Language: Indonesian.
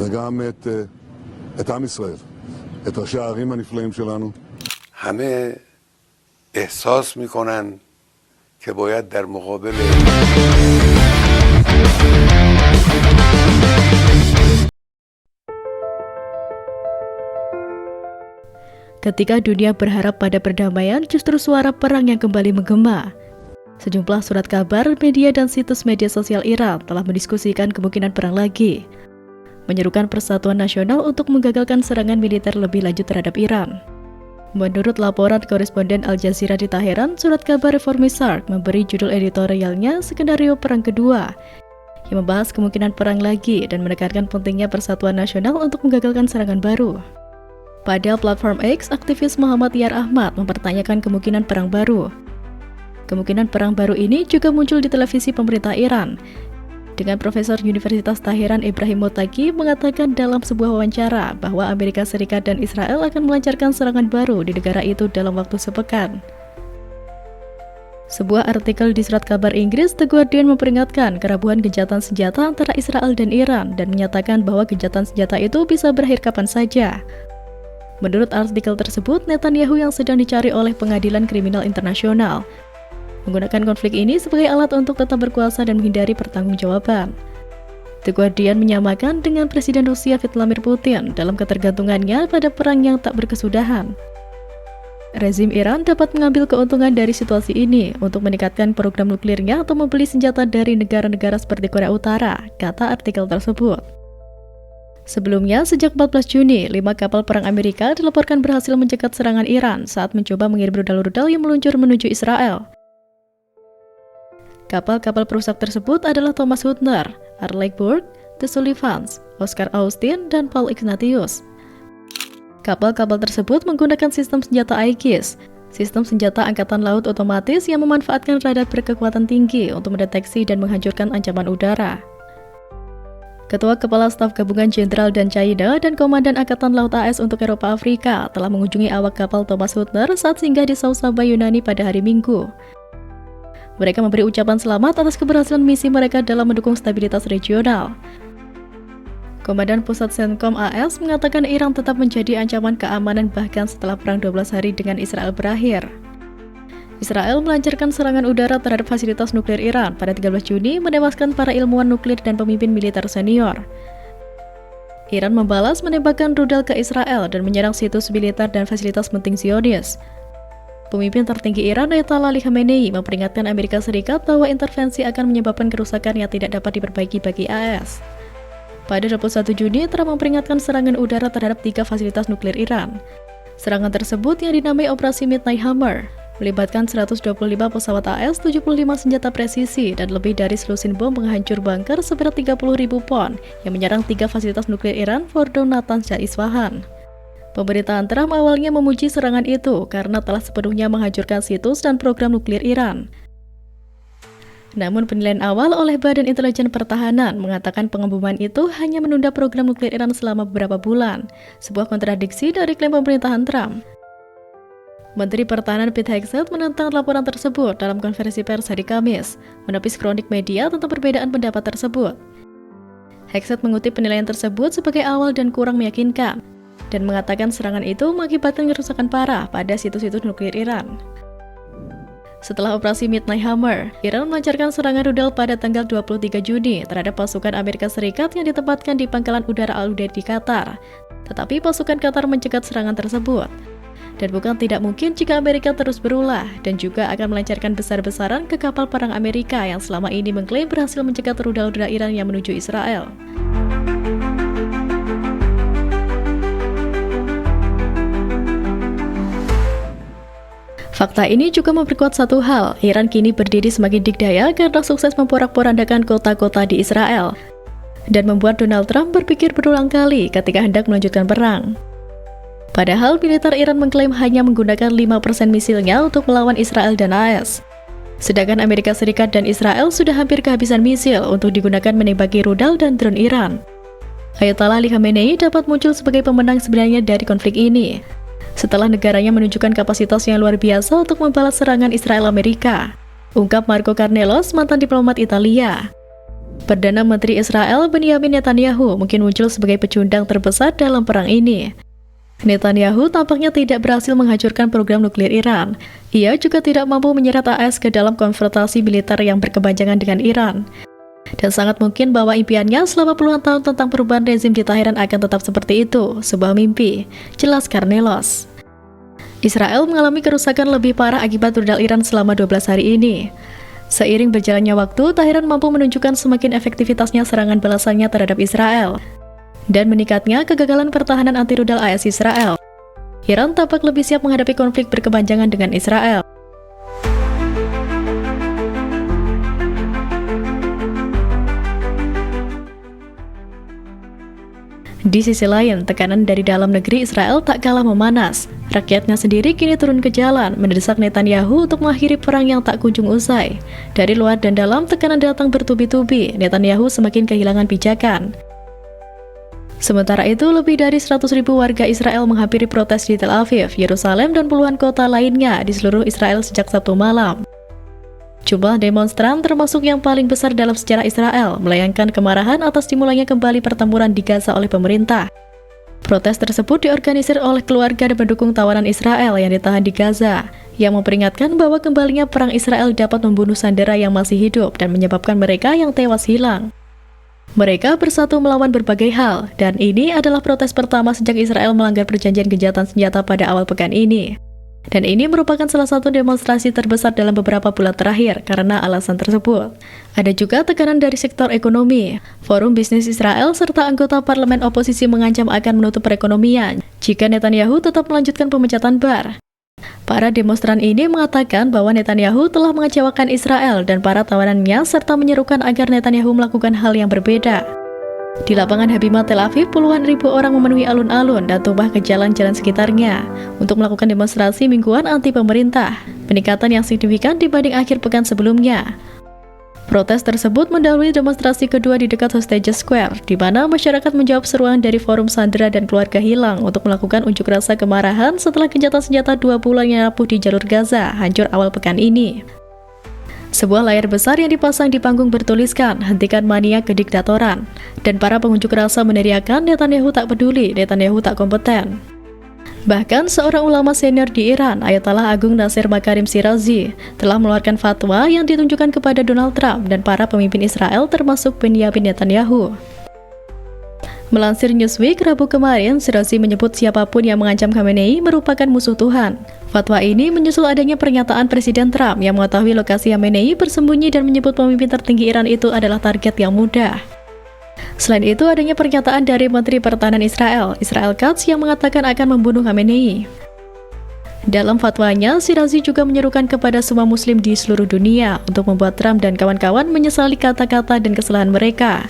וגם את עם ישראל, את ראשי הערים הנפלאים שלנו. همه احساس میکنن که باید در مقابل Ketika dunia berharap pada perdamaian, justru suara perang yang kembali menggema. Sejumlah surat kabar, media, dan situs media sosial Iran telah mendiskusikan kemungkinan perang lagi, menyerukan persatuan nasional untuk menggagalkan serangan militer lebih lanjut terhadap Iran. Menurut laporan koresponden Al Jazeera di Teheran, surat kabar Reformisark memberi judul editorialnya Skenario Perang Kedua, yang membahas kemungkinan perang lagi dan menekankan pentingnya persatuan nasional untuk menggagalkan serangan baru. Pada platform X, aktivis Muhammad Yar Ahmad mempertanyakan kemungkinan perang baru. Kemungkinan perang baru ini juga muncul di televisi pemerintah Iran, dengan Profesor Universitas Teheran Ibrahim Mottaqi mengatakan dalam sebuah wawancara bahwa Amerika Serikat dan Israel akan melancarkan serangan baru di negara itu dalam waktu sepekan. Sebuah artikel di surat kabar Inggris, The Guardian, memperingatkan kerabuan gencatan senjata antara Israel dan Iran dan menyatakan bahwa gencatan senjata itu bisa berakhir kapan saja. Menurut artikel tersebut, Netanyahu yang sedang dicari oleh Pengadilan Kriminal Internasional menggunakan konflik ini sebagai alat untuk tetap berkuasa dan menghindari pertanggungjawaban. The Guardian menyamakan dengan Presiden Rusia Vladimir Putin dalam ketergantungannya pada perang yang tak berkesudahan. Rezim Iran dapat mengambil keuntungan dari situasi ini untuk meningkatkan program nuklirnya atau membeli senjata dari negara-negara seperti Korea Utara, kata artikel tersebut. Sebelumnya, sejak 14 Juni, 5 kapal perang Amerika dilaporkan berhasil mencegat serangan Iran saat mencoba mengirim rudal-rudal yang meluncur menuju Israel. Kapal-kapal perusak tersebut adalah Thomas Hüttner, Arleigh Burke, The Sullivans, Oscar Austin, dan Paul Ignatius. Kapal-kapal tersebut menggunakan sistem senjata Aegis, sistem senjata angkatan laut otomatis yang memanfaatkan radar berkekuatan tinggi untuk mendeteksi dan menghancurkan ancaman udara. Ketua Kepala Staf Gabungan Jenderal dan China dan Komandan Angkatan Laut AS untuk Eropa Afrika telah mengunjungi awak kapal Thomas Hüttner saat singgah di Sausaba, Yunani pada hari Minggu. Mereka memberi ucapan selamat atas keberhasilan misi mereka dalam mendukung stabilitas regional. Komandan Pusat Centcom AS mengatakan Iran tetap menjadi ancaman keamanan bahkan setelah perang 12 hari dengan Israel berakhir. Israel melancarkan serangan udara terhadap fasilitas nuklir Iran pada 13 Juni, menewaskan para ilmuwan nuklir dan pemimpin militer senior. Iran membalas menembakkan rudal ke Israel dan menyerang situs militer dan fasilitas penting Zionis. Pemimpin tertinggi Iran, Ayatollah Ali Khamenei, memperingatkan Amerika Serikat bahwa intervensi akan menyebabkan kerusakan yang tidak dapat diperbaiki bagi AS. Pada 21 Juni, Trump memperingatkan serangan udara terhadap 3 fasilitas nuklir Iran. Serangan tersebut yang dinamai Operasi Midnight Hammer melibatkan 125 pesawat AS, 75 senjata presisi, dan lebih dari selusin bom penghancur bunker seberat 30.000 pon yang menyerang 3 fasilitas nuklir Iran, Fordo, Natanz, dan Isfahan. Pemerintahan Trump awalnya memuji serangan itu karena telah sepenuhnya menghancurkan situs dan program nuklir Iran. Namun penilaian awal oleh Badan Intelijen Pertahanan mengatakan pengeboman itu hanya menunda program nuklir Iran selama beberapa bulan, sebuah kontradiksi dari klaim pemerintahan Trump. Menteri Pertahanan Pete Hegseth menentang laporan tersebut dalam konferensi pers hari Kamis, menepis kronik media tentang perbedaan pendapat tersebut. Hegseth mengutip penilaian tersebut sebagai awal dan kurang meyakinkan, dan mengatakan serangan itu mengakibatkan kerusakan parah pada situs-situs nuklir Iran. Setelah operasi Midnight Hammer, Iran melancarkan serangan rudal pada tanggal 23 Juni terhadap pasukan Amerika Serikat yang ditempatkan di pangkalan udara Al-Udeid di Qatar. Tetapi pasukan Qatar mencegat serangan tersebut. Dan bukan tidak mungkin jika Amerika terus berulah dan juga akan melancarkan besar-besaran ke kapal perang Amerika yang selama ini mengklaim berhasil mencegat rudal-rudal Iran yang menuju Israel. Fakta ini juga memperkuat satu hal, Iran kini berdiri semakin dikdaya karena sukses memporak-porandakan kota-kota di Israel dan membuat Donald Trump berpikir berulang kali ketika hendak melanjutkan perang. Padahal militer Iran mengklaim hanya menggunakan 5% misilnya untuk melawan Israel dan AS. Sedangkan Amerika Serikat dan Israel sudah hampir kehabisan misil untuk digunakan menembaki rudal dan drone Iran. Ayatollah Ali Khamenei dapat muncul sebagai pemenang sebenarnya dari konflik ini, setelah negaranya menunjukkan kapasitas yang luar biasa untuk membalas serangan Israel Amerika, ungkap Marco Carnelos, mantan diplomat Italia. Perdana Menteri Israel Benyamin Netanyahu mungkin muncul sebagai pecundang terbesar dalam perang ini. Netanyahu tampaknya tidak berhasil menghancurkan program nuklir Iran. Ia juga tidak mampu menyeret AS ke dalam konfrontasi militer yang berkepanjangan dengan Iran. Dan sangat mungkin bahwa impiannya selama puluhan tahun tentang perubahan rezim di Teheran akan tetap seperti itu, sebuah mimpi, jelas Karnelos. Israel mengalami kerusakan lebih parah akibat rudal Iran selama 12 hari ini. Seiring berjalannya waktu, Teheran mampu menunjukkan semakin efektivitasnya serangan balasannya terhadap Israel dan meningkatnya kegagalan pertahanan anti-rudal AS Israel. Iran tampak lebih siap menghadapi konflik berkepanjangan dengan Israel. Di sisi lain, tekanan dari dalam negeri Israel tak kalah memanas. Rakyatnya sendiri kini turun ke jalan, mendesak Netanyahu untuk mengakhiri perang yang tak kunjung usai. Dari luar dan dalam, tekanan datang bertubi-tubi. Netanyahu semakin kehilangan pijakan. Sementara itu, lebih dari 100.000 warga Israel menghampiri protes di Tel Aviv, Yerusalem, dan puluhan kota lainnya di seluruh Israel sejak Sabtu malam. Jumlah demonstran termasuk yang paling besar dalam sejarah Israel, melayangkan kemarahan atas dimulainya kembali pertempuran di Gaza oleh pemerintah. Protes tersebut diorganisir oleh keluarga dan pendukung tawanan Israel yang ditahan di Gaza, yang memperingatkan bahwa kembalinya perang Israel dapat membunuh sandera yang masih hidup dan menyebabkan mereka yang tewas hilang. Mereka bersatu melawan berbagai hal, dan ini adalah protes pertama sejak Israel melanggar perjanjian gencatan senjata pada awal pekan ini. Dan ini merupakan salah satu demonstrasi terbesar dalam beberapa bulan terakhir karena alasan tersebut. Ada juga tekanan dari sektor ekonomi. Forum Bisnis Israel serta anggota parlemen oposisi mengancam akan menutup perekonomian jika Netanyahu tetap melanjutkan pemecatan Bar. Para demonstran ini mengatakan bahwa Netanyahu telah mengecewakan Israel dan para tawanannya serta menyerukan agar Netanyahu melakukan hal yang berbeda. Di lapangan Habimah Tel Aviv, puluhan ribu orang memenuhi alun-alun dan tumpah ke jalan-jalan sekitarnya untuk melakukan demonstrasi mingguan anti pemerintah, peningkatan yang signifikan dibanding akhir pekan sebelumnya. Protes tersebut mendahului demonstrasi kedua di dekat Hostage Square, di mana masyarakat menjawab seruan dari Forum Sandera dan Keluarga Hilang untuk melakukan unjuk rasa kemarahan setelah gencatan senjata 2 bulan yang rapuh di jalur Gaza hancur awal pekan ini. Sebuah layar besar yang dipasang di panggung bertuliskan, "Hentikan mania kediktatoran." Dan para pengunjuk rasa meneriakan, "Netanyahu tak peduli, Netanyahu tak kompeten." Bahkan seorang ulama senior di Iran, Ayatollah Agung Nasir Makarim Shirazi, telah mengeluarkan fatwa yang ditunjukkan kepada Donald Trump dan para pemimpin Israel termasuk Benyamin Netanyahu. Melansir Newsweek Rabu kemarin, Shirazi menyebut siapapun yang mengancam Khamenei merupakan musuh Tuhan. Fatwa ini menyusul adanya pernyataan Presiden Trump yang mengetahui lokasi Khamenei bersembunyi dan menyebut pemimpin tertinggi Iran itu adalah target yang mudah. Selain itu, adanya pernyataan dari Menteri Pertahanan Israel, Israel Katz, yang mengatakan akan membunuh Khamenei. Dalam fatwanya, Shirazi juga menyerukan kepada semua muslim di seluruh dunia untuk membuat Trump dan kawan-kawan menyesali kata-kata dan kesalahan mereka.